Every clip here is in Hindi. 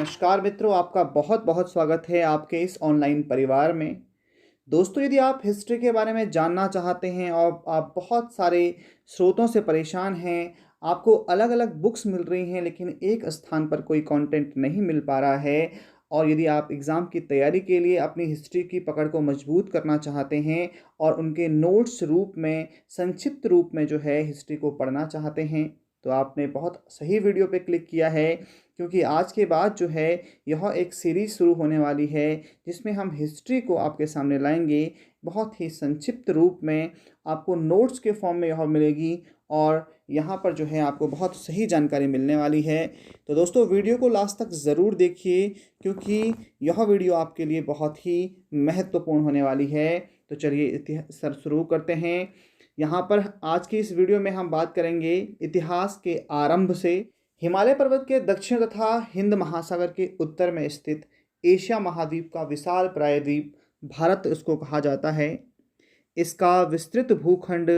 नमस्कार मित्रों, आपका बहुत बहुत स्वागत है आपके इस ऑनलाइन परिवार में। दोस्तों, यदि आप हिस्ट्री के बारे में जानना चाहते हैं और आप बहुत सारे स्रोतों से परेशान हैं, आपको अलग-अलग बुक्स मिल रही हैं लेकिन एक स्थान पर कोई कंटेंट नहीं मिल पा रहा है और यदि आप एग्ज़ाम की तैयारी के लिए अपनी हिस्ट्री की पकड़ को मजबूत करना चाहते हैं और उनके नोट्स रूप में, संक्षिप्त रूप में जो है हिस्ट्री को पढ़ना चाहते हैं, तो आपने बहुत सही वीडियो पे क्लिक किया है। क्योंकि आज के बाद जो है यह एक सीरीज़ शुरू होने वाली है जिसमें हम हिस्ट्री को आपके सामने लाएंगे। बहुत ही संक्षिप्त रूप में आपको नोट्स के फॉर्म में यह मिलेगी और यहाँ पर जो है आपको बहुत सही जानकारी मिलने वाली है। तो दोस्तों, वीडियो को लास्ट तक ज़रूर देखिए क्योंकि यह वीडियो आपके लिए बहुत ही महत्वपूर्ण होने वाली है। तो चलिए इतिहास शुरू करते हैं। यहाँ पर आज की इस वीडियो में हम बात करेंगे इतिहास के आरंभ से। हिमालय पर्वत के दक्षिण तथा हिंद महासागर के उत्तर में स्थित एशिया महाद्वीप का विशाल प्रायद्वीप भारत इसको कहा जाता है। इसका विस्तृत भूखंड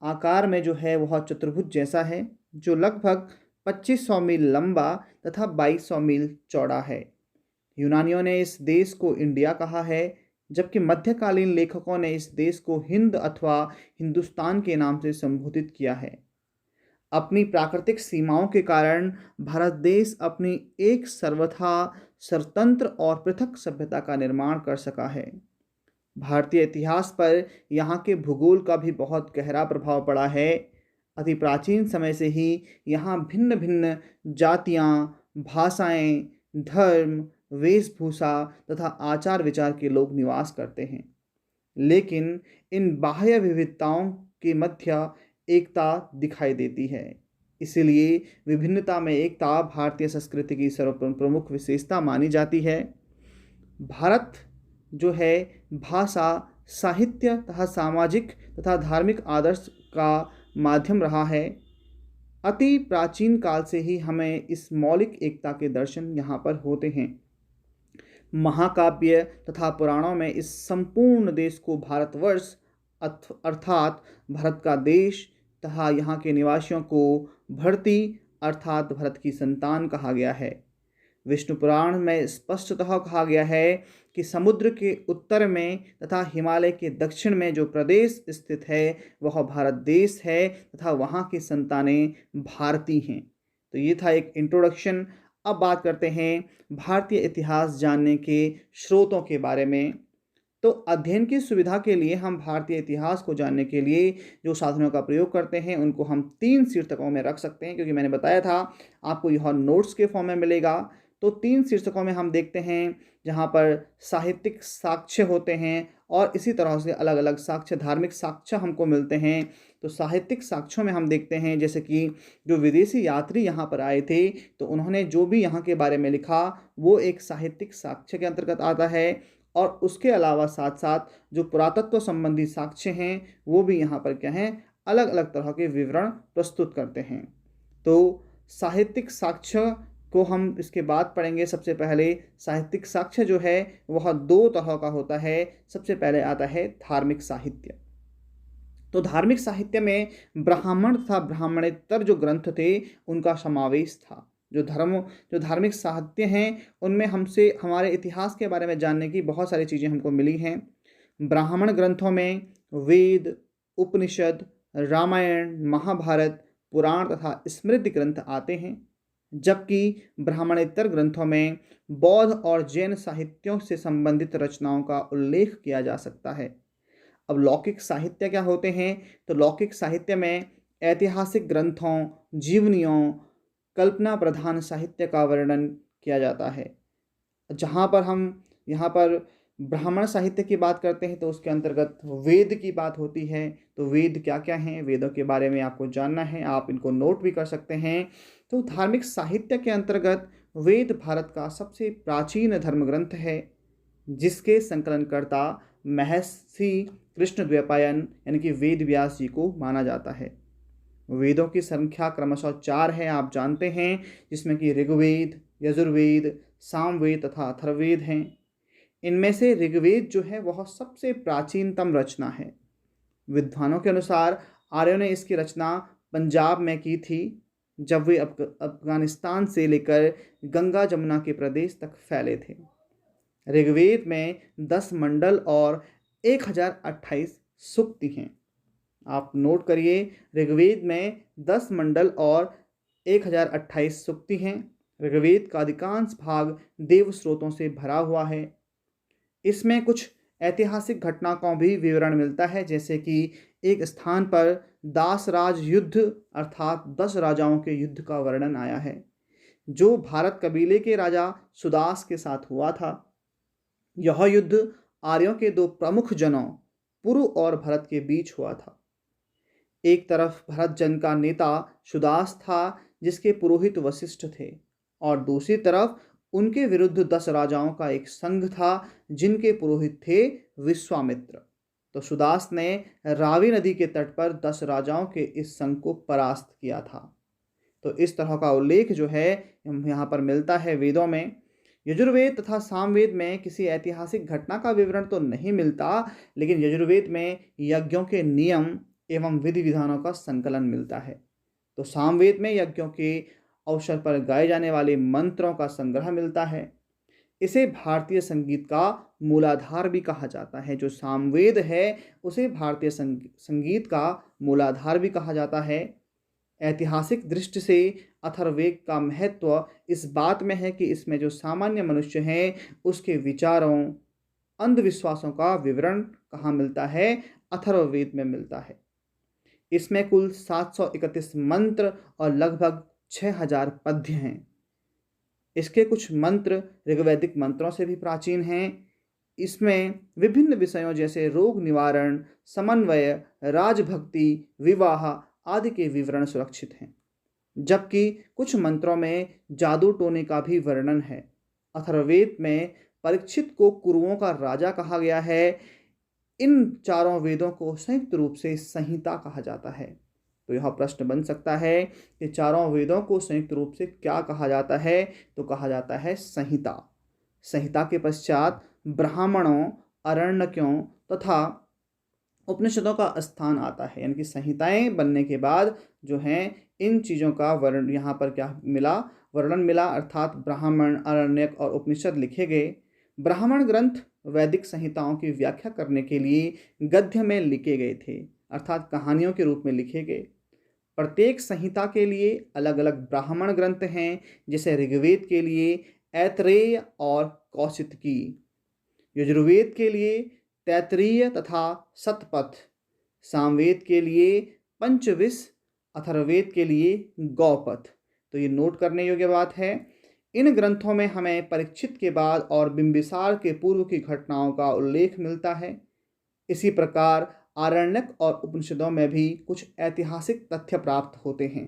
आकार में जो है वह चतुर्भुज जैसा है, जो लगभग 2500 मील लंबा तथा 2200 मील चौड़ा है। यूनानियों ने इस देश को इंडिया कहा है, जबकि मध्यकालीन लेखकों ने इस देश को हिंद अथवा हिंदुस्तान के नाम से संबोधित किया है। अपनी प्राकृतिक सीमाओं के कारण भारत देश अपनी एक सर्वथा स्वतंत्र और पृथक सभ्यता का निर्माण कर सका है। भारतीय इतिहास पर यहाँ के भूगोल का भी बहुत गहरा प्रभाव पड़ा है। अति प्राचीन समय से ही यहाँ भिन्न भिन्न जातियाँ, भाषाएं, धर्म, वेशभूषा तथा आचार विचार के लोग निवास करते हैं, लेकिन इन बाह्य विविधताओं के मध्य एकता दिखाई देती है। इसीलिए विभिन्नता में एकता भारतीय संस्कृति की सर्वप्रमुख विशेषता मानी जाती है। भारत जो है भाषा, साहित्य तथा सामाजिक तथा धार्मिक आदर्श का माध्यम रहा है। अति प्राचीन काल से ही हमें इस मौलिक एकता के दर्शन यहाँ पर होते हैं। महाकाव्य तथा पुराणों में इस संपूर्ण देश को भारतवर्ष अर्थात भारत का देश तथा यहाँ के निवासियों को भरती अर्थात भरत की संतान कहा गया है। विष्णु पुराण में स्पष्टतः कहा गया है कि समुद्र के उत्तर में तथा हिमालय के दक्षिण में जो प्रदेश स्थित है वह भारत देश है तथा वहाँ की संतानें भारती हैं। तो ये था एक इंट्रोडक्शन। अब बात करते हैं भारतीय इतिहास जानने के स्रोतों के बारे में। तो अध्ययन की सुविधा के लिए हम भारतीय इतिहास को जानने के लिए जो साधनों का प्रयोग करते हैं उनको हम 3 शीर्षकों में रख सकते हैं, क्योंकि मैंने बताया था आपको यह नोट्स के फॉर्म में मिलेगा। तो 3 शीर्षकों में हम देखते हैं जहाँ पर साहित्यिक साक्ष्य होते हैं और इसी तरह से अलग अलग साक्ष्य, धार्मिक साक्ष्य हमको मिलते हैं। तो साहित्यिक साक्ष्यों में हम देखते हैं जैसे कि जो विदेशी यात्री यहाँ पर आए थे तो उन्होंने जो भी यहाँ के बारे में लिखा वो एक साहित्यिक साक्ष्य के अंतर्गत आता है। और उसके अलावा साथ साथ जो पुरातत्व संबंधी साक्ष्य हैं वो भी यहाँ पर क्या हैं, अलग अलग तरह के विवरण प्रस्तुत करते हैं। तो साहित्यिक साक्ष्य को हम इसके बाद पढ़ेंगे। सबसे पहले साहित्यिक साक्ष्य जो है वह 2 तरह का होता है। सबसे पहले आता है धार्मिक साहित्य। तो धार्मिक साहित्य में ब्राह्मण तथा ब्राह्मणेतर जो ग्रंथ थे उनका समावेश था। जो धार्मिक साहित्य हैं उनमें हमसे हमारे इतिहास के बारे में जानने की बहुत सारी चीज़ें हमको मिली हैं। ब्राह्मण ग्रंथों में वेद, उपनिषद, रामायण, महाभारत, पुराण तथा स्मृति ग्रंथ आते हैं, जबकि ब्राह्मणेतर ग्रंथों में बौद्ध और जैन साहित्यों से संबंधित रचनाओं का उल्लेख किया जा सकता है। अब लौकिक साहित्य क्या होते हैं? तो लौकिक साहित्य में ऐतिहासिक ग्रंथों, जीवनियों, कल्पना प्रधान साहित्य का वर्णन किया जाता है। जहाँ पर हम यहाँ पर ब्राह्मण साहित्य की बात करते हैं तो उसके अंतर्गत वेद की बात होती है। तो वेद क्या क्या हैं, वेदों के बारे में आपको जानना है, आप इनको नोट भी कर सकते हैं। तो धार्मिक साहित्य के अंतर्गत वेद भारत का सबसे प्राचीन धर्म ग्रंथ है, जिसके संकलनकर्ता महर्षि कृष्णद्वैपायन यानी कि वेद व्यास जी को माना जाता है। वेदों की संख्या क्रमशः 4 है, आप जानते हैं, जिसमें कि ऋग्वेद, यजुर्वेद, सामवेद तथा अथर्ववेद हैं। इनमें से ऋग्वेद जो है वह सबसे प्राचीनतम रचना है। विद्वानों के अनुसार आर्यों ने इसकी रचना पंजाब में की थी। जब वे अफगानिस्तान से लेकर गंगा जमुना के प्रदेश तक फैले थे। ऋग्वेद में 10 मंडल और 1028 सूक्ति हैं। आप नोट करिए, ऋग्वेद में 10 मंडल और 1028 सूक्ति हैं। ऋग्वेद का अधिकांश भाग देव स्रोतों से भरा हुआ है। इसमें कुछ ऐतिहासिक घटना का भी विवरण मिलता है, जैसे कि एक स्थान पर दासराज युद्ध अर्थात 10 राजाओं के युद्ध का वर्णन आया है, जो भारत कबीले के राजा सुदास के साथ हुआ था। यह युद्ध आर्यों के दो प्रमुख जनों पुरु और भरत के बीच हुआ था। एक तरफ भरत जन का नेता सुदास था, जिसके पुरोहित वशिष्ठ थे, और दूसरी तरफ उनके विरुद्ध 10 राजाओं का एक संघ था, जिनके पुरोहित थे विश्वामित्र। तो सुदास ने रावी नदी के तट पर 10 राजाओं के इस संघ को परास्त किया था। तो इस तरह का उल्लेख जो है यहाँ पर मिलता है वेदों में। यजुर्वेद तथा सामवेद में किसी ऐतिहासिक घटना का विवरण तो नहीं मिलता, लेकिन यजुर्वेद में यज्ञों के नियम एवं विधि विधानों का संकलन मिलता है। तो सामवेद में यज्ञों के अवसर पर गाए जाने वाले मंत्रों का संग्रह मिलता है। इसे भारतीय संगीत का मूलाधार भी कहा जाता है। जो सामवेद है उसे भारतीय संगीत का मूलाधार भी कहा जाता है। ऐतिहासिक दृष्टि से अथर्ववेद का महत्व इस बात में है कि इसमें जो सामान्य मनुष्य हैं उसके विचारों, अंधविश्वासों का विवरण कहाँ मिलता है? अथर्ववेद में मिलता है। इसमें कुल 731 मंत्र और लगभग 6000 पद्य हैं। इसके कुछ मंत्र ऋग्वैदिक मंत्रों से भी प्राचीन हैं। इसमें विभिन्न विषयों जैसे रोग निवारण, समन्वय, राजभक्ति, विवाह आदि के विवरण सुरक्षित हैं, जबकि कुछ मंत्रों में जादू टोने का भी वर्णन है। अथर्ववेद में परीक्षित को कुरुओं का राजा कहा गया है। इन चारों वेदों को संयुक्त रूप से संहिता कहा जाता है। तो यह प्रश्न बन सकता है कि चारों वेदों को संयुक्त रूप से क्या कहा जाता है? तो कहा जाता है संहिता। संहिता के पश्चात ब्राह्मणों, अरण्यकों तथा उपनिषदों का स्थान आता है। यानी कि संहिताएं बनने के बाद जो हैं इन चीज़ों का वर्ण यहाँ पर क्या मिला? वर्णन मिला, अर्थात ब्राह्मण, अरण्यक और उपनिषद लिखे गए। ब्राह्मण ग्रंथ वैदिक संहिताओं की व्याख्या करने के लिए गद्य में लिखे गए थे, अर्थात कहानियों के रूप में लिखे गए। प्रत्येक संहिता के लिए अलग अलग ब्राह्मण ग्रंथ हैं, जैसे ऋग्वेद के लिए ऐतरेय और कौशितकी, यजुर्वेद के लिए तैत्तिरीय तथा शतपथ, सामवेद के लिए पंचविश, अथर्ववेद के लिए गौपथ। तो ये नोट करने योग्य बात है। इन ग्रंथों में हमें परीक्षित के बाद और बिंबिसार के पूर्व की घटनाओं का उल्लेख मिलता है। इसी प्रकार आरण्यक और उपनिषदों में भी कुछ ऐतिहासिक तथ्य प्राप्त होते हैं।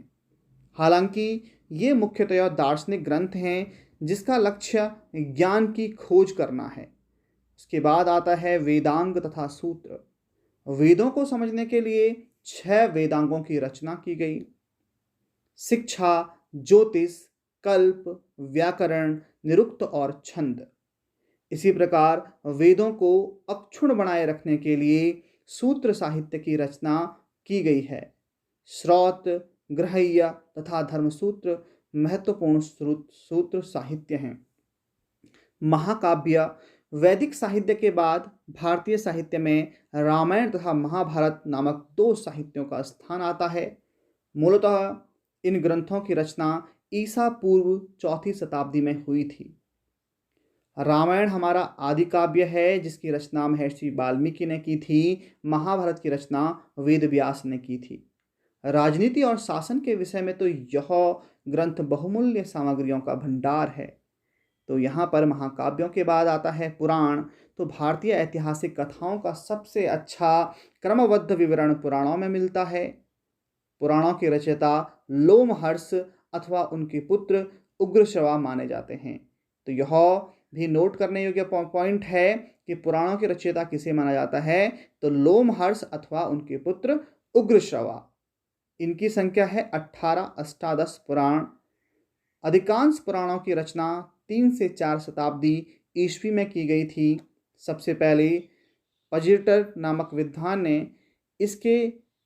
हालांकि ये मुख्यतया दार्शनिक ग्रंथ हैं, जिसका लक्ष्य ज्ञान की खोज करना है। उसके बाद आता है वेदांग तथा सूत्र। वेदों को समझने के लिए 6 वेदांगों की रचना की गई: शिक्षा, ज्योतिष, कल्प, व्याकरण, निरुक्त और छंद। इसी प्रकार वेदों को अक्षुण्ण बनाए रखने के लिए सूत्र साहित्य की रचना की गई है। श्रौत, गृह्य तथा धर्मसूत्र महत्वपूर्ण सूत्र साहित्य हैं। महाकाव्य। वैदिक साहित्य के बाद भारतीय साहित्य में रामायण तथा महाभारत नामक 2 साहित्यों का स्थान आता है। मूलतः इन ग्रंथों की रचना ईसा पूर्व 4वीं शताब्दी में हुई थी। रामायण हमारा आदि काव्य है, जिसकी रचना महर्षि वाल्मीकि ने की थी। महाभारत की रचना वेद व्यास ने की थी। राजनीति और शासन के विषय में तो यह ग्रंथ बहुमूल्य सामग्रियों का भंडार है। तो यहाँ पर महाकाव्यों के बाद आता है पुराण। तो भारतीय ऐतिहासिक कथाओं का सबसे अच्छा क्रमबद्ध विवरण पुराणों में मिलता है। पुराणों के रचयिता लोमहर्ष अथवा उनके पुत्र उग्रश्रवा माने जाते हैं। तो यह भी नोट करने योग्य पॉइंट है कि पुराणों के रचयिता किसे माना जाता है? तो लोमहर्ष अथवा उनके पुत्र उग्रश्रवा। इनकी संख्या है 18 अष्टादश पुराण। अधिकांश पुराणों की रचना 3 से 4 शताब्दी ईस्वी में की गई थी। सबसे पहले पजिटर नामक विद्वान ने इसके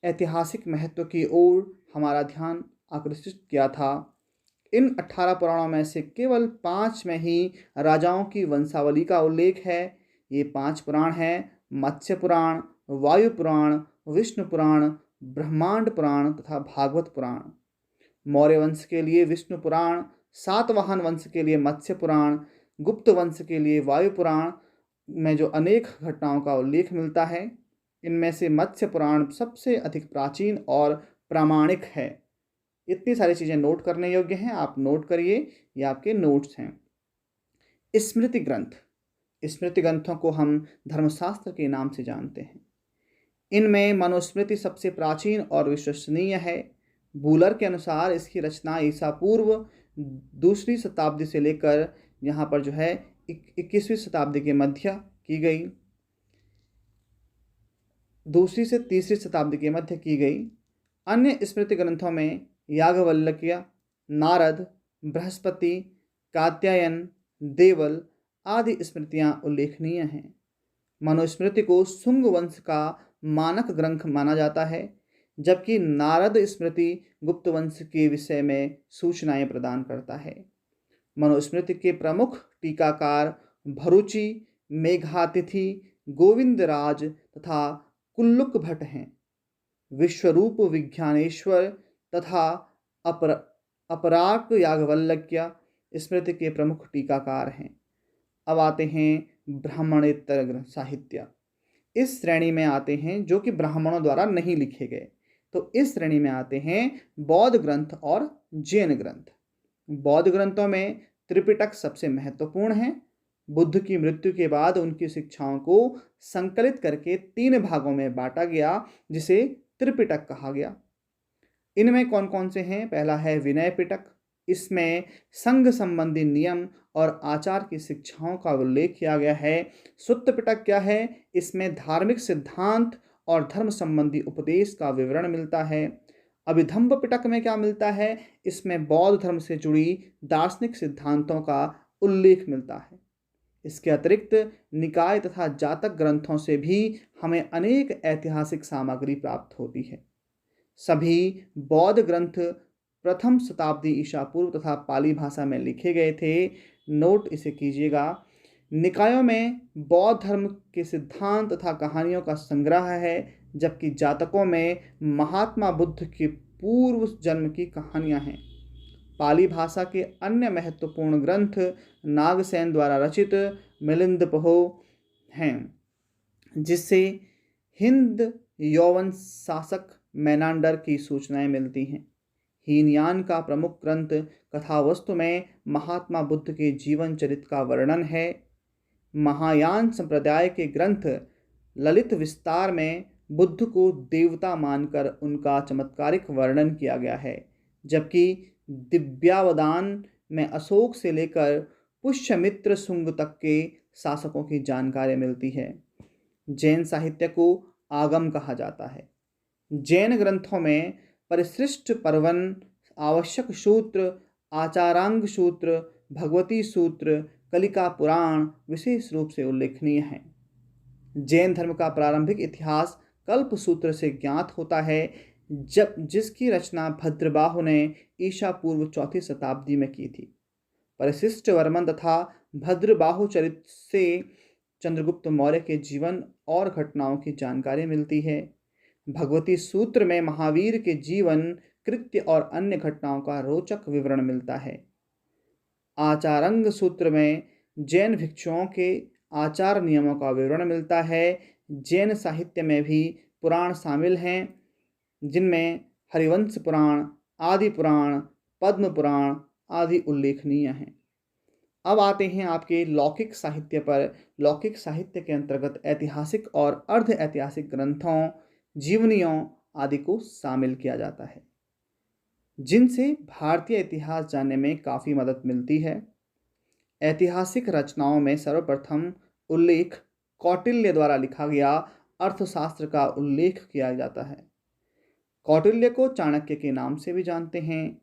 ऐतिहासिक महत्व की ओर हमारा ध्यान आकर्षित किया था। इन 18 पुराणों में से केवल 5 में ही राजाओं की वंशावली का उल्लेख है। ये 5 पुराण हैं मत्स्य पुराण, वायु पुराण, विष्णु पुराण, ब्रह्मांड पुराण तथा भागवत पुराण। मौर्य वंश के लिए विष्णु पुराण, सातवाहन वंश के लिए मत्स्य पुराण, गुप्त वंश के लिए वायु पुराण में जो अनेक घटनाओं का उल्लेख मिलता है, इनमें से मत्स्य पुराण सबसे अधिक प्राचीन और प्रामाणिक है। इतनी सारी चीज़ें नोट करने योग्य हैं, आप नोट करिए, ये आपके नोट्स हैं। स्मृति ग्रंथ, स्मृति ग्रंथों को हम धर्मशास्त्र के नाम से जानते हैं। इनमें मनुस्मृति सबसे प्राचीन और विश्वसनीय है। बूलर के अनुसार इसकी रचना ईसा पूर्व 2वीं शताब्दी से लेकर यहाँ पर जो है 21वीं शताब्दी के मध्य की गई, 2वीं से 3वीं शताब्दी के मध्य की गई। अन्य स्मृति ग्रंथों में याज्ञवल्क्य, नारद, बृहस्पति, कात्यायन, देवल आदि स्मृतियां उल्लेखनीय हैं। मनुस्मृति को शुंग वंश का मानक ग्रंथ माना जाता है, जबकि नारद स्मृति गुप्त वंश के विषय में सूचनाएं प्रदान करता है। मनुस्मृति के प्रमुख टीकाकार भरुचि, मेघातिथि, गोविंदराज तथा कुल्लुक भट्ट हैं। विश्वरूप विज्ञानेश्वर तथा अपराक याज्ञवल्क्य स्मृति के प्रमुख टीकाकार हैं। अब आते हैं ब्राह्मणेतर साहित्य। इस श्रेणी में आते हैं जो कि ब्राह्मणों द्वारा नहीं लिखे गए। तो इस श्रेणी में आते हैं बौद्ध ग्रंथ और जैन ग्रंथ। बौद्ध ग्रंथों में त्रिपिटक सबसे महत्वपूर्ण है। बुद्ध की मृत्यु के बाद उनकी शिक्षाओं को संकलित करके 3 भागों में बांटा गया, जिसे त्रिपिटक कहा गया। इनमें कौन कौन से हैं? पहला है विनय पिटक। इसमें संघ संबंधी नियम और आचार की शिक्षाओं का उल्लेख किया गया है। सुत्त पिटक क्या है? इसमें धार्मिक सिद्धांत और धर्म संबंधी उपदेश का विवरण मिलता है। अभिधम्ब पिटक में क्या मिलता है? इसमें बौद्ध धर्म से जुड़ी दार्शनिक सिद्धांतों का उल्लेख मिलता है। इसके अतिरिक्त निकाय तथा जातक ग्रंथों से भी हमें अनेक ऐतिहासिक सामग्री प्राप्त होती है। सभी बौद्ध ग्रंथ प्रथम शताब्दी ईसा पूर्व तथा पाली भाषा में लिखे गए थे। नोट इसे कीजिएगा। निकायों में बौद्ध धर्म के सिद्धांत तथा कहानियों का संग्रह है, जबकि जातकों में महात्मा बुद्ध के पूर्व जन्म की कहानियां हैं। पाली भाषा के अन्य महत्वपूर्ण ग्रंथ नागसेन द्वारा रचित मिलिंदपहो हैं, जिससे हिंद यौवन शासक मेनांडर की सूचनाएं मिलती हैं। हीनयान का प्रमुख ग्रंथ कथावस्तु में महात्मा बुद्ध के जीवन चरित्र का वर्णन है। महायान संप्रदाय के ग्रंथ ललित विस्तार में बुद्ध को देवता मानकर उनका चमत्कारिक वर्णन किया गया है, जबकि दिव्यावदान में अशोक से लेकर पुष्यमित्र शुंग तक के शासकों की जानकारी मिलती है। जैन साहित्य को आगम कहा जाता है। जैन ग्रंथों में परिशिष्ट पर्वन, आवश्यक सूत्र, आचारांग सूत्र, भगवती सूत्र, कलिका पुराण विशेष रूप से उल्लेखनीय हैं। जैन धर्म का प्रारंभिक इतिहास कल्प सूत्र से ज्ञात होता है, जिसकी रचना भद्रबाहु ने ईसा पूर्व 4वीं शताब्दी में की थी। परिशिष्ट वर्मन तथा भद्रबाहु चरित से चंद्रगुप्त मौर्य के जीवन और घटनाओं की जानकारी मिलती है। भगवती सूत्र में महावीर के जीवन, कृत्य और अन्य घटनाओं का रोचक विवरण मिलता है। आचारंग सूत्र में जैन भिक्षुओं के आचार नियमों का विवरण मिलता है। जैन साहित्य में भी पुराण शामिल हैं, जिनमें हरिवंश पुराण, आदि पुराण, पद्म पुराण आदि उल्लेखनीय हैं। अब आते हैं आपके लौकिक साहित्य पर। लौकिक साहित्य के अंतर्गत ऐतिहासिक और अर्ध ऐतिहासिक ग्रंथों, जीवनियों आदि को शामिल किया जाता है, जिनसे भारतीय इतिहास जानने में काफ़ी मदद मिलती है। ऐतिहासिक रचनाओं में सर्वप्रथम उल्लेख कौटिल्य द्वारा लिखा गया अर्थशास्त्र का उल्लेख किया जाता है। कौटिल्य को चाणक्य के नाम से भी जानते हैं।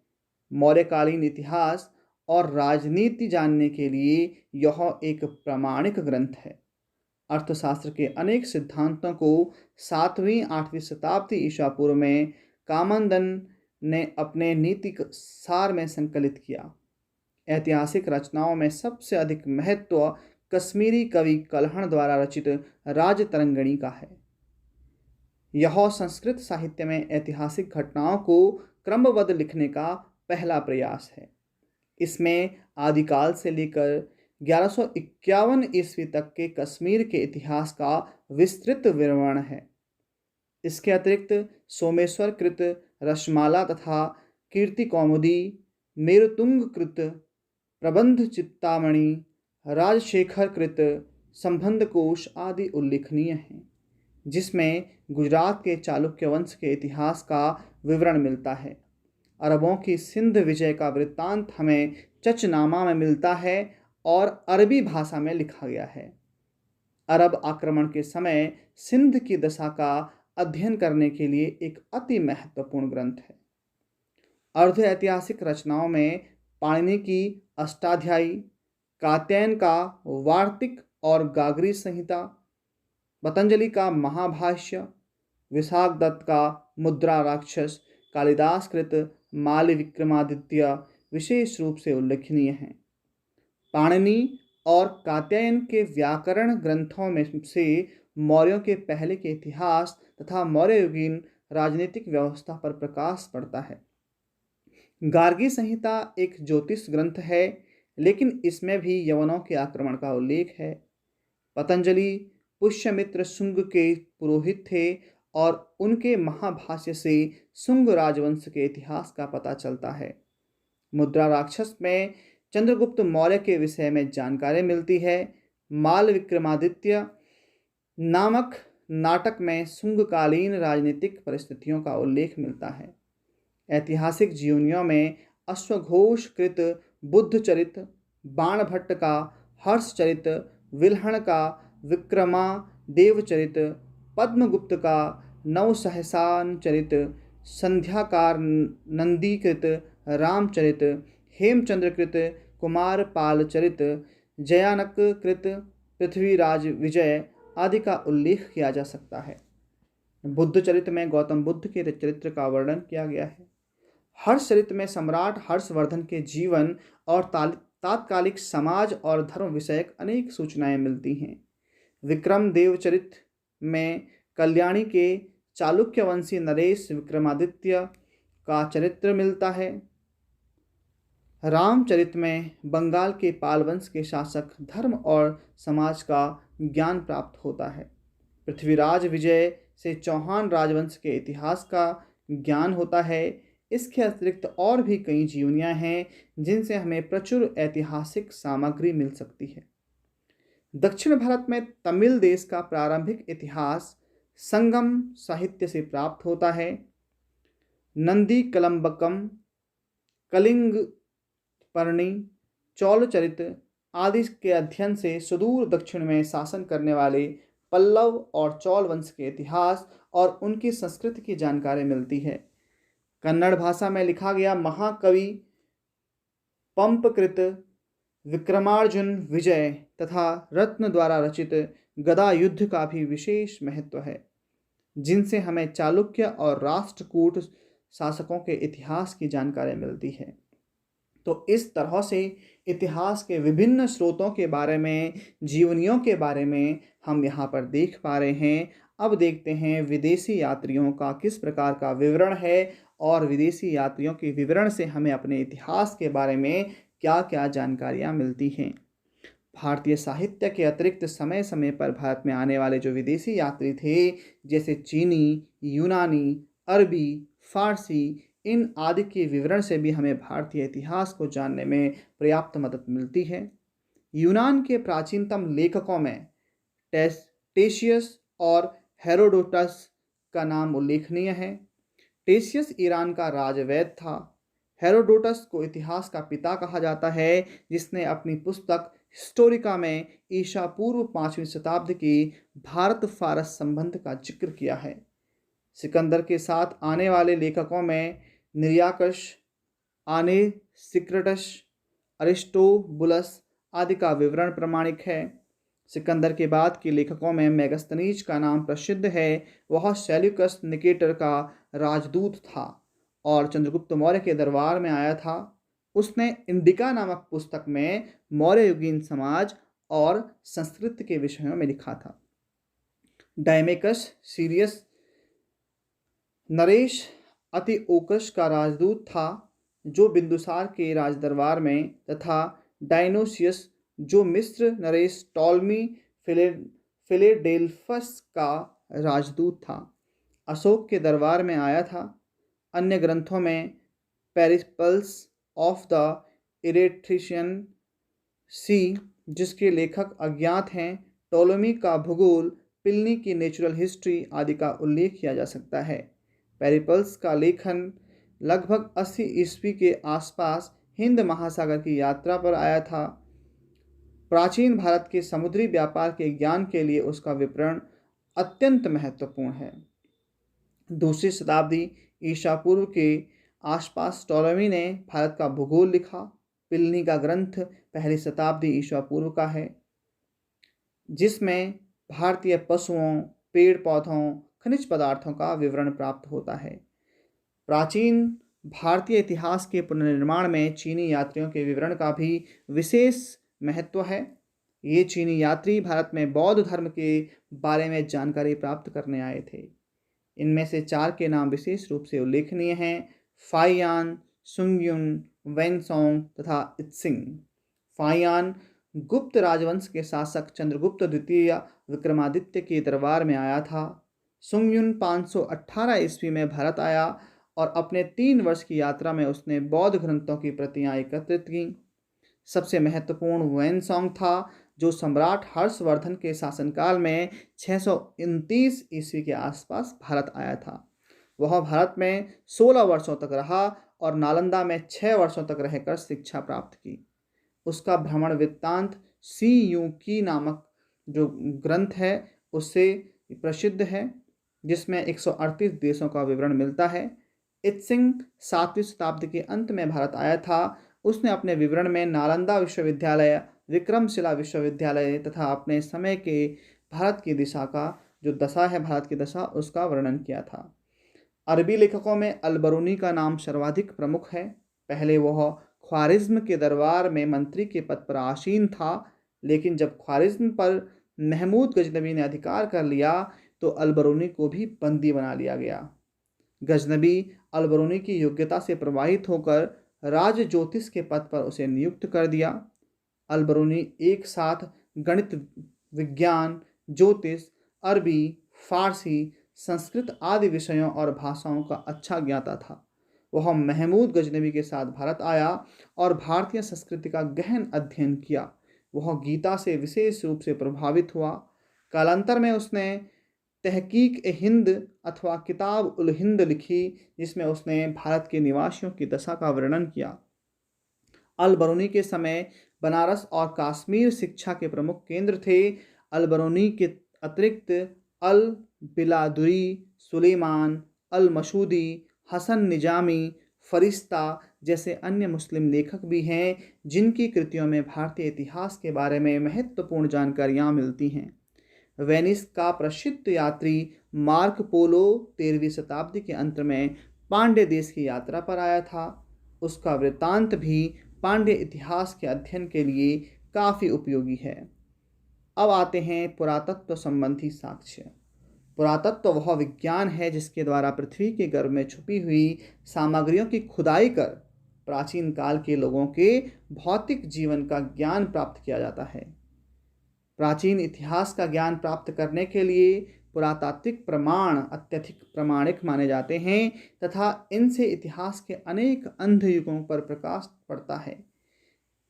मौर्यकालीन इतिहास और राजनीति जानने के लिए यह एक प्रामाणिक ग्रंथ है। अर्थशास्त्र के अनेक सिद्धांतों को 7वीं 8वीं शताब्दी ईसा पूर्व में कामनदन ने अपने नीतिक सार में संकलित किया। ऐतिहासिक रचनाओं में सबसे अधिक महत्व कश्मीरी कवि कल्हण द्वारा रचित राजतरंगिणी का है। यह संस्कृत साहित्य में ऐतिहासिक घटनाओं को क्रमबद्ध लिखने का पहला प्रयास है। इसमें आदिकाल से लेकर 1151 ईस्वी तक के कश्मीर के इतिहास का विस्तृत विवरण है। इसके अतिरिक्त सोमेश्वर कृत रसमाला तथा कीर्ति कौमुदी, मेरुतुंग कृत प्रबंध चित्तामणि, राजशेखर कृत संबंध कोश आदि उल्लेखनीय हैं, जिसमें गुजरात के चालुक्य वंश के इतिहास का विवरण मिलता है। अरबों की सिंध विजय का वृत्तांत हमें चचनामा में मिलता है और अरबी भाषा में लिखा गया है। अरब आक्रमण के समय सिंध की दशा का अध्ययन करने के लिए एक अति महत्वपूर्ण ग्रंथ है। अर्ध ऐतिहासिक रचनाओं में पाणिनि की अष्टाध्यायी, कात्यायन का वार्तिक और गागरी संहिता, पतंजलि का महाभाष्य, विशाखदत्त का मुद्रा राक्षस, कालिदास कृत माल्य विक्रमादित्य विशेष रूप से उल्लेखनीय हैं। पाणिनि और कात्यायन के व्याकरण ग्रंथों में से मौर्यों के पहले के इतिहास तथा मौर्ययुगीन राजनीतिक व्यवस्था पर प्रकाश पड़ता है। गार्गी संहिता एक ज्योतिष ग्रंथ है, लेकिन इसमें भी यवनों के आक्रमण का उल्लेख है। पतंजलि पुष्यमित्र शुंग के पुरोहित थे और उनके महाभाष्य से शुंग राजवंश के इतिहास का पता चलता है। मुद्रा राक्षस में चंद्रगुप्त मौर्य के विषय में जानकारी मिलती है। माल विक्रमादित्य नामक नाटक में शुंगकालीन राजनीतिक परिस्थितियों का उल्लेख मिलता है। ऐतिहासिक जीवनियों में अश्वघोष कृत बुद्धचरित, बाणभट्ट का हर्षचरित, विल्हण का विक्रमा देवचरित, पद्मगुप्त का नवसहसान चरित, संध्याकार नंदीकृत रामचरित, हेमचंद्रकृत कुमारपाल चरित, जयानक कृत पृथ्वीराज विजय आदि का उल्लेख किया जा सकता है। बुद्ध चरित्र में गौतम बुद्ध के चरित्र का वर्णन किया गया है। हर्ष चरित्र में सम्राट हर्षवर्धन के जीवन और तात्कालिक समाज और धर्म विषयक अनेक सूचनाएं मिलती हैं। विक्रम देवचरित में कल्याणी के चालुक्य वंशी नरेश विक्रमादित्य का चरित्र मिलता है। रामचरित में बंगाल के पाल वंश के शासक, धर्म और समाज का ज्ञान प्राप्त होता है। पृथ्वीराज विजय से चौहान राजवंश के इतिहास का ज्ञान होता है। इसके अतिरिक्त और भी कई जीवनियाँ हैं जिनसे हमें प्रचुर ऐतिहासिक सामग्री मिल सकती है। दक्षिण भारत में तमिल देश का प्रारंभिक इतिहास संगम साहित्य से प्राप्त होता है। नंदी कलंबकम, कलिंग पर्णी, चौल चरित्र आदि के अध्ययन से सुदूर दक्षिण में शासन करने वाले पल्लव और चौल वंश के इतिहास और उनकी संस्कृति की जानकारी मिलती है। कन्नड़ भाषा में लिखा गया महाकवि पंपकृत विक्रमार्जुन विजय तथा रत्न द्वारा रचित गदा युद्ध का भी विशेष महत्व है, जिनसे हमें चालुक्य और राष्ट्रकूट शासकों के इतिहास की जानकारी मिलती है। तो इस तरह से इतिहास के विभिन्न स्रोतों के बारे में, जीवनियों के बारे में हम यहाँ पर देख पा रहे हैं। अब देखते हैं विदेशी यात्रियों का किस प्रकार का विवरण है और विदेशी यात्रियों के विवरण से हमें अपने इतिहास के बारे में क्या क्या जानकारियाँ मिलती हैं। भारतीय साहित्य के अतिरिक्त समय समय पर भारत में आने वाले जो विदेशी यात्री थे, जैसे चीनी, यूनानी, अरबी, फारसी, इन आदि के विवरण से भी हमें भारतीय इतिहास को जानने में पर्याप्त मदद मिलती है। यूनान के प्राचीनतम लेखकों में टेशियस और हेरोडोटस का नाम उल्लेखनीय है। टेशियस ईरान का राजवैद्य था। हेरोडोटस को इतिहास का पिता कहा जाता है, जिसने अपनी पुस्तक हिस्टोरिका में ईसा पूर्व 5वीं शताब्दी की भारत फारस संबंध का जिक्र किया है। सिकंदर के साथ आने वाले लेखकों में निर्याकश, आने सिक्रटस, अरिस्टोबुलस आदि का विवरण प्रमाणिक है। सिकंदर के बाद के लेखकों में मेगस्थनीज का नाम प्रसिद्ध है। वह सेल्यूकस निकेटर का राजदूत था और चंद्रगुप्त मौर्य के दरबार में आया था। उसने इंडिका नामक पुस्तक में मौर्य युगीन समाज और संस्कृति के विषयों में लिखा था। डायमेकस सीरियस नरेश अतिओकस का राजदूत था जो बिंदुसार के राजदरबार में, तथा डायनोसियस जो मिस्र नरेश टॉलमी फिलेडेल्फस का राजदूत था, अशोक के दरबार में आया था। अन्य ग्रंथों में पेरिपल्स ऑफ द इरेट्रिशियन सी, जिसके लेखक अज्ञात हैं, टोलोमी का भूगोल, प्लिनी की नेचुरल हिस्ट्री आदि का उल्लेख किया जा सकता है। पेरिपल्स का लेखन लगभग 80 ईस्वी के आसपास हिंद महासागर की यात्रा पर आया था। प्राचीन भारत के समुद्री व्यापार के ज्ञान के लिए उसका विवरण अत्यंत महत्वपूर्ण है। दूसरी शताब्दी ईसा पूर्व के आसपास टॉलमी ने भारत का भूगोल लिखा। प्लिनी का ग्रंथ पहली शताब्दी ईसा पूर्व का है, जिसमें भारतीय पशुओं, पेड़ पौधों, खनिज पदार्थों का विवरण प्राप्त होता है। प्राचीन भारतीय इतिहास के पुनर्निर्माण में चीनी यात्रियों के विवरण का भी विशेष महत्व है। ये चीनी यात्री भारत में बौद्ध धर्म के बारे में जानकारी प्राप्त करने आए थे। इनमें से 4 के नाम विशेष रूप से उल्लेखनीय हैं: फाइयान, सुंगयुन, वैनसोंग तथा इत्सिंग। फाइयान गुप्त राजवंश के शासक चंद्रगुप्त द्वितीय विक्रमादित्य के दरबार में आया था। सुंगयुन 518 ईस्वी में भारत आया और अपने 3 वर्ष की यात्रा में उसने बौद्ध ग्रंथों की प्रतियां एकत्रित की। सबसे महत्वपूर्ण वैनसोंग था, जो सम्राट हर्षवर्धन के शासनकाल में 629 ईस्वी के आसपास भारत आया था। वह भारत में 16 वर्षों तक रहा और नालंदा में 6 वर्षों तक रहकर शिक्षा प्राप्त की। उसका भ्रमण वृत्तांत सी यू की नामक जो ग्रंथ है उससे प्रसिद्ध है, जिसमें 138 देशों का विवरण मिलता है। इत्सिंग 7वीं शताब्दी के अंत में भारत आया था। उसने अपने विवरण में नालंदा विश्वविद्यालय, विक्रमशिला विश्वविद्यालय तथा अपने समय के भारत की दिशा का जो दशा है, भारत की दशा, उसका वर्णन किया था। अरबी लेखकों में अलबरूनी का नाम सर्वाधिक प्रमुख है। पहले वह ख्वारिज्म के दरबार में मंत्री के पद पर आसीन था, लेकिन जब ख्वारिज्म पर महमूद गजनबी ने अधिकार कर लिया तो अलबरूनी को भी बंदी बना लिया गया। गजनबी अलबरूनी की योग्यता से प्रभावित होकर राज ज्योतिष के पद पर उसे नियुक्त कर दिया। अलबरूनी एक साथ गणित, विज्ञान, ज्योतिष, अरबी, फारसी, संस्कृत आदि विषयों और भाषाओं का अच्छा ज्ञाता था। वह महमूद गजनबी के साथ भारत आया और भारतीय संस्कृति का गहन अध्ययन किया। वह गीता से विशेष रूप से प्रभावित हुआ। कालांतर में उसने तहकीक ए हिंद अथवा किताब उल हिंद लिखी, जिसमें उसने भारत के निवासियों की दशा का वर्णन किया। अलबरूनी के समय बनारस और कश्मीर शिक्षा के प्रमुख केंद्र थे। अलबरूनी के अतिरिक्त अल बिलादुरी, सुलेमान, अल मसूदी, हसन निजामी, फरिश्ता जैसे अन्य मुस्लिम लेखक भी हैं, जिनकी कृतियों में भारतीय इतिहास के बारे में महत्वपूर्ण जानकारियाँ मिलती हैं। वेनिस का प्रसिद्ध यात्री मार्क पोलो 13वीं शताब्दी के अंत में पांड्य देश की यात्रा पर आया था। उसका वृत्तांत भी पांड्य इतिहास के अध्ययन के लिए काफ़ी उपयोगी है। अब आते हैं पुरातत्व संबंधी साक्ष्य। पुरातत्व वह विज्ञान है जिसके द्वारा पृथ्वी के गर्भ में छुपी हुई सामग्रियों की खुदाई कर प्राचीन काल के लोगों के भौतिक जीवन का ज्ञान प्राप्त किया जाता है। प्राचीन इतिहास का ज्ञान प्राप्त करने के लिए पुरातात्विक प्रमाण अत्यधिक प्रामाणिक माने जाते हैं तथा इनसे इतिहास के अनेक अंध युगों पर प्रकाश पड़ता है।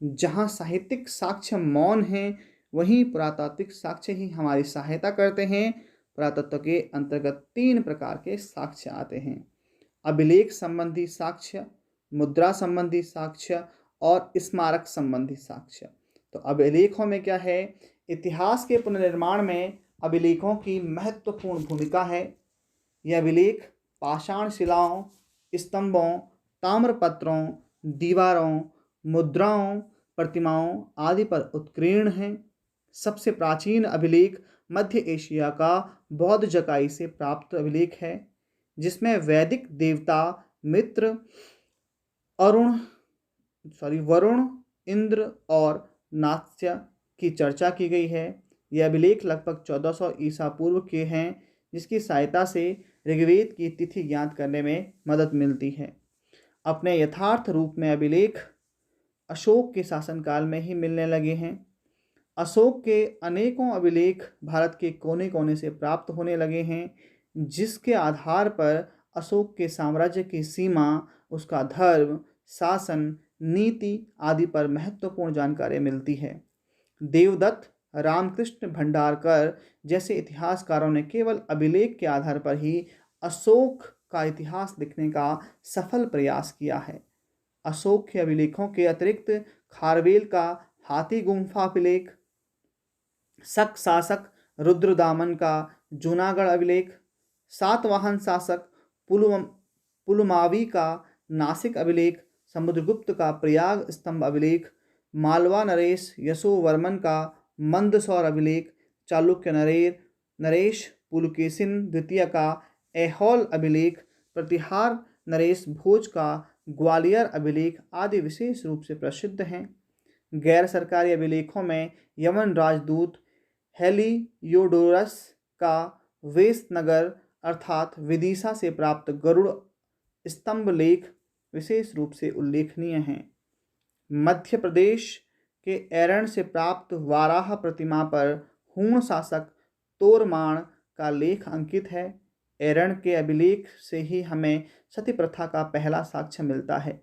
जहाँ साहित्यिक साक्ष्य मौन हैं, वहीं पुरातात्विक साक्ष्य ही हमारी सहायता करते हैं। पुरातत्व के अंतर्गत 3 प्रकार के साक्ष्य आते हैं: अभिलेख संबंधी साक्ष्य, मुद्रा संबंधी साक्ष्य और स्मारक संबंधी साक्ष्य। तो अभिलेखों में क्या है? इतिहास के पुनर्निर्माण में अभिलेखों की महत्वपूर्ण भूमिका है। यह अभिलेख पाषाण शिलाओं, स्तंभों, ताम्रपत्रों, दीवारों, मुद्राओं, प्रतिमाओं आदि पर उत्कीर्ण हैं। सबसे प्राचीन अभिलेख मध्य एशिया का बौद्ध जकाई से प्राप्त अभिलेख है, जिसमें वैदिक देवता मित्र, वरुण, इंद्र और नात्स्य की चर्चा की गई है। यह अभिलेख लगभग 1400 ईसा पूर्व के हैं, जिसकी सहायता से ऋग्वेद की तिथि ज्ञात करने में मदद मिलती है। अपने यथार्थ रूप में अभिलेख अशोक के शासनकाल में ही मिलने लगे हैं। अशोक के अनेकों अभिलेख भारत के कोने कोने से प्राप्त होने लगे हैं, जिसके आधार पर अशोक के साम्राज्य की सीमा, उसका धर्म, शासन, नीति आदि पर महत्वपूर्ण जानकारी मिलती है। देवदत्त, रामकृष्ण भंडारकर जैसे इतिहासकारों ने केवल अभिलेख के आधार पर ही अशोक का इतिहास लिखने का सफल प्रयास किया है। अशोक के अभिलेखों के अतिरिक्त खारवेल का हाथी गुम्फा अभिलेख, शक शासक रुद्रदामन का जूनागढ़ अभिलेख, सातवाहन शासक पुलमावी का नासिक अभिलेख, समुद्रगुप्त का प्रयाग स्तंभ अभिलेख, मालवा नरेश यशोवर्मन का मंदसौर अभिलेख, चालुक्य नरेश पुलकेशिन द्वितीय का ऐहोल अभिलेख, प्रतिहार नरेश भोज का ग्वालियर अभिलेख आदि विशेष रूप से प्रसिद्ध हैं। गैर सरकारी अभिलेखों में यमन राजदूत हेलियोडोरस का वेसनगर अर्थात विदिशा से प्राप्त गरुड़ स्तंभ लेख विशेष रूप से उल्लेखनीय हैं। मध्य प्रदेश के एरण से प्राप्त वाराह प्रतिमा पर हूण शासक तोरमाण का लेख अंकित है। एरण के अभिलेख से ही हमें सती प्रथा का पहला साक्ष्य मिलता है।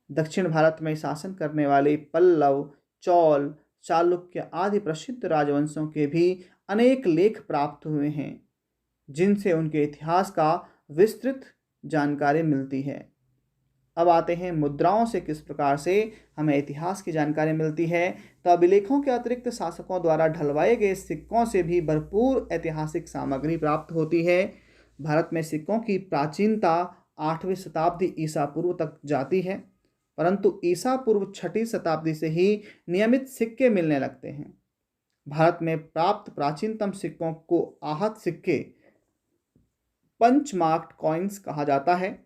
दक्षिण भारत में शासन करने वाले पल्लव, चौल, चालुक्य आदि प्रसिद्ध राजवंशों के भी अनेक लेख प्राप्त हुए हैं, जिनसे उनके इतिहास का विस्तृत जानकारी मिलती है। अब आते हैं मुद्राओं से किस प्रकार से हमें इतिहास की जानकारी मिलती है। तो अभिलेखों के अतिरिक्त शासकों द्वारा ढलवाए गए सिक्कों से भी भरपूर ऐतिहासिक सामग्री प्राप्त होती है। भारत में सिक्कों की प्राचीनता 8वीं शताब्दी ईसा पूर्व तक जाती है, परंतु ईसा पूर्व 6वीं शताब्दी से ही नियमित सिक्के मिलने लगते हैं। भारत में प्राप्त प्राचीनतम सिक्कों को आहत सिक्के, पंचमार्क्ड कॉइन्स कहा जाता है।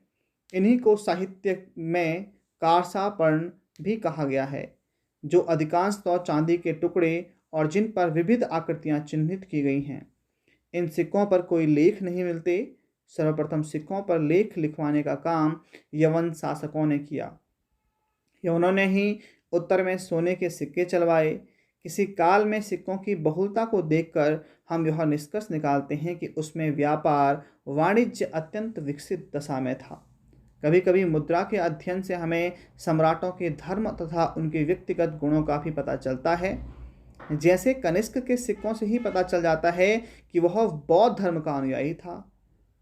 इन्हीं को साहित्य में कारसापर्ण भी कहा गया है, जो अधिकांशतः चांदी के टुकड़े और जिन पर विविध आकृतियां चिन्हित की गई हैं। इन सिक्कों पर कोई लेख नहीं मिलते। सर्वप्रथम सिक्कों पर लेख लिखवाने का काम यवन शासकों ने किया। यवनों ने ही उत्तर में सोने के सिक्के चलवाए। किसी काल में सिक्कों की बहुलता को देखकर हम यह निष्कर्ष निकालते हैं कि उसमें व्यापार, वाणिज्य अत्यंत विकसित दशा में था। कभी कभी मुद्रा के अध्ययन से हमें सम्राटों के धर्म तथा उनके व्यक्तिगत गुणों का भी पता चलता है। जैसे कनिष्क के सिक्कों से ही पता चल जाता है कि वह बौद्ध धर्म का अनुयायी था।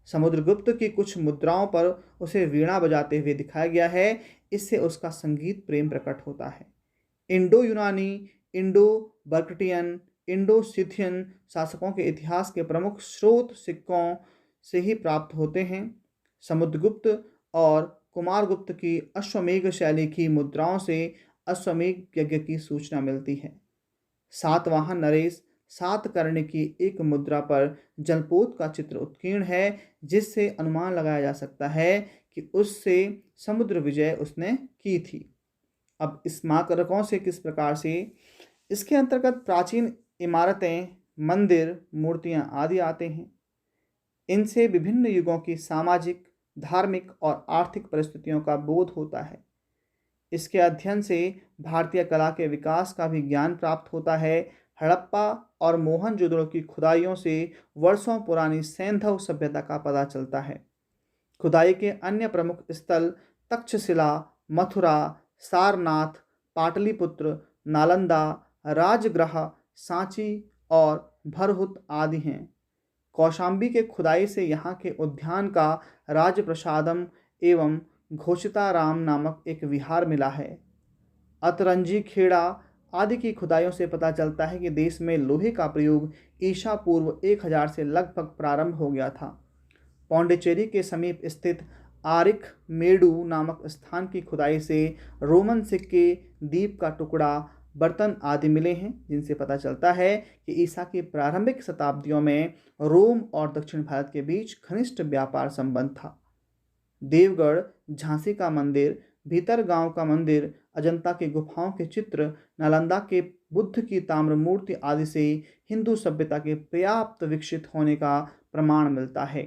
समुद्रगुप्त की कुछ मुद्राओं पर उसे वीणा बजाते हुए दिखाया गया है। इससे उसका संगीत प्रेम प्रकट होता है। इंडो यूनानी, इंडो बर्कटियन, इंडो सिथियन शासकों के इतिहास के प्रमुख स्रोत सिक्कों से ही प्राप्त होते हैं। समुद्रगुप्त और कुमारगुप्त की अश्वमेघ शैली की मुद्राओं से अश्वमेघ यज्ञ की सूचना मिलती है। सातवाहन नरेश सातकर्णी की एक मुद्रा पर जलपोत का चित्र उत्कीर्ण है, जिससे अनुमान लगाया जा सकता है कि उससे समुद्र विजय उसने की थी। अब स्मारकों से किस प्रकार से, इसके अंतर्गत प्राचीन इमारतें, मंदिर, मूर्तियां आदि आते हैं। इनसे विभिन्न युगों की सामाजिक, धार्मिक और आर्थिक परिस्थितियों का बोध होता है। इसके अध्ययन से भारतीय कला के विकास का भी ज्ञान प्राप्त होता है। हड़प्पा और मोहनजोदड़ो की खुदाइयों से वर्षों पुरानी सैंधव सभ्यता का पता चलता है। खुदाई के अन्य प्रमुख स्थल तक्षशिला, मथुरा, सारनाथ, पाटलिपुत्र, नालंदा, राजगृह, सांची और भरहुत आदि हैं। कौशाम्बी के खुदाई से यहाँ के उद्यान का राजप्रसादम एवं घोषिताराम नामक एक विहार मिला है। अतरंजी खेड़ा आदि की खुदाइयों से पता चलता है कि देश में लोहे का प्रयोग ईसा पूर्व 1000 से लगभग प्रारंभ हो गया था। पौंडीचेरी के समीप स्थित आरिक मेडू नामक स्थान की खुदाई से रोमन सिक्के, दीप का टुकड़ा, बर्तन आदि मिले हैं, जिनसे पता चलता है कि ईसा की प्रारंभिक शताब्दियों में रोम और दक्षिण भारत के बीच घनिष्ठ व्यापार संबंध था। देवगढ़, झांसी का मंदिर, भीतर गांव का मंदिर, अजंता की गुफाओं के चित्र, नालंदा के बुद्ध की ताम्र मूर्ति आदि से हिंदू सभ्यता के पर्याप्त विकसित होने का प्रमाण मिलता है।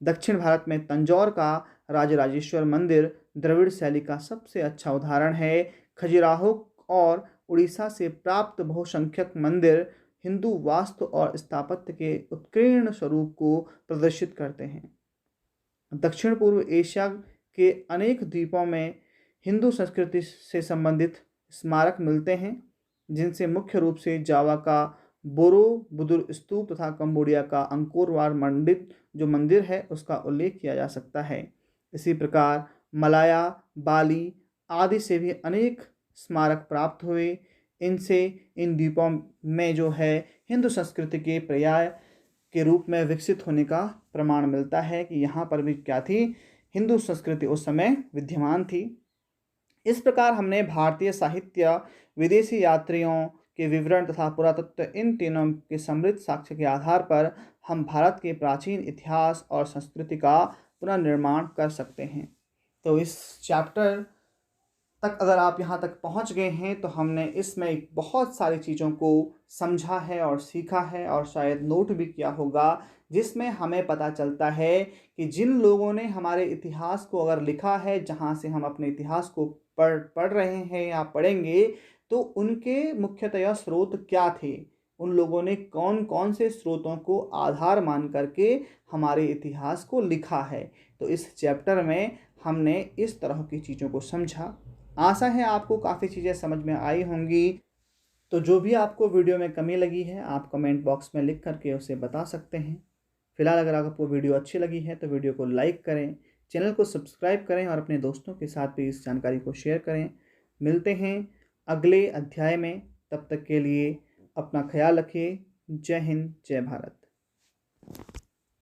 दक्षिण भारत में तंजौर का राजराजेश्वर मंदिर द्रविड़ शैली का सबसे अच्छा उदाहरण है। खजुराहो और उड़ीसा से प्राप्त बहुसंख्यक मंदिर हिंदू वास्तु और स्थापत्य के उत्कीर्ण स्वरूप को प्रदर्शित करते हैं। दक्षिण पूर्व एशिया के अनेक द्वीपों में हिंदू संस्कृति से संबंधित स्मारक मिलते हैं, जिनसे मुख्य रूप से जावा का बोरोबुदुर स्तूप तथा कंबोडिया का अंकोर वाट मंदिर है उसका उल्लेख किया जा सकता है। इसी प्रकार मलाया, बाली आदि से भी अनेक स्मारक प्राप्त हुए। इनसे इन द्वीपों में जो है हिंदू संस्कृति के पर्याय के रूप में विकसित होने का प्रमाण मिलता है कि यहाँ पर भी क्या थी, हिंदू संस्कृति उस समय विद्यमान थी। इस प्रकार हमने भारतीय साहित्य, विदेशी यात्रियों के विवरण तथा पुरातत्व, इन तीनों के समृद्ध साक्ष्य के आधार पर हम भारत के प्राचीन इतिहास और संस्कृति का पुनर्निर्माण कर सकते हैं। तो इस चैप्टर तक अगर आप यहाँ तक पहुँच गए हैं तो हमने इसमें बहुत सारी चीज़ों को समझा है और सीखा है और शायद नोट भी किया होगा, जिसमें हमें पता चलता है कि जिन लोगों ने हमारे इतिहास को अगर लिखा है, जहाँ से हम अपने इतिहास को पढ़ रहे हैं या पढ़ेंगे, तो उनके मुख्यतः स्रोत क्या थे, उन लोगों ने कौन कौन से स्रोतों को आधार मान करके हमारे इतिहास को लिखा है। तो इस चैप्टर में हमने इस तरह की चीज़ों को समझा। आशा है आपको काफ़ी चीज़ें समझ में आई होंगी। तो जो भी आपको वीडियो में कमी लगी है आप कमेंट बॉक्स में लिख करके उसे बता सकते हैं। फिलहाल अगर आपको वीडियो अच्छी लगी है तो वीडियो को लाइक करें, चैनल को सब्सक्राइब करें और अपने दोस्तों के साथ भी इस जानकारी को शेयर करें। मिलते हैं अगले अध्याय में, तब तक के लिए अपना ख्याल रखिए। जय हिंद, जय भारत।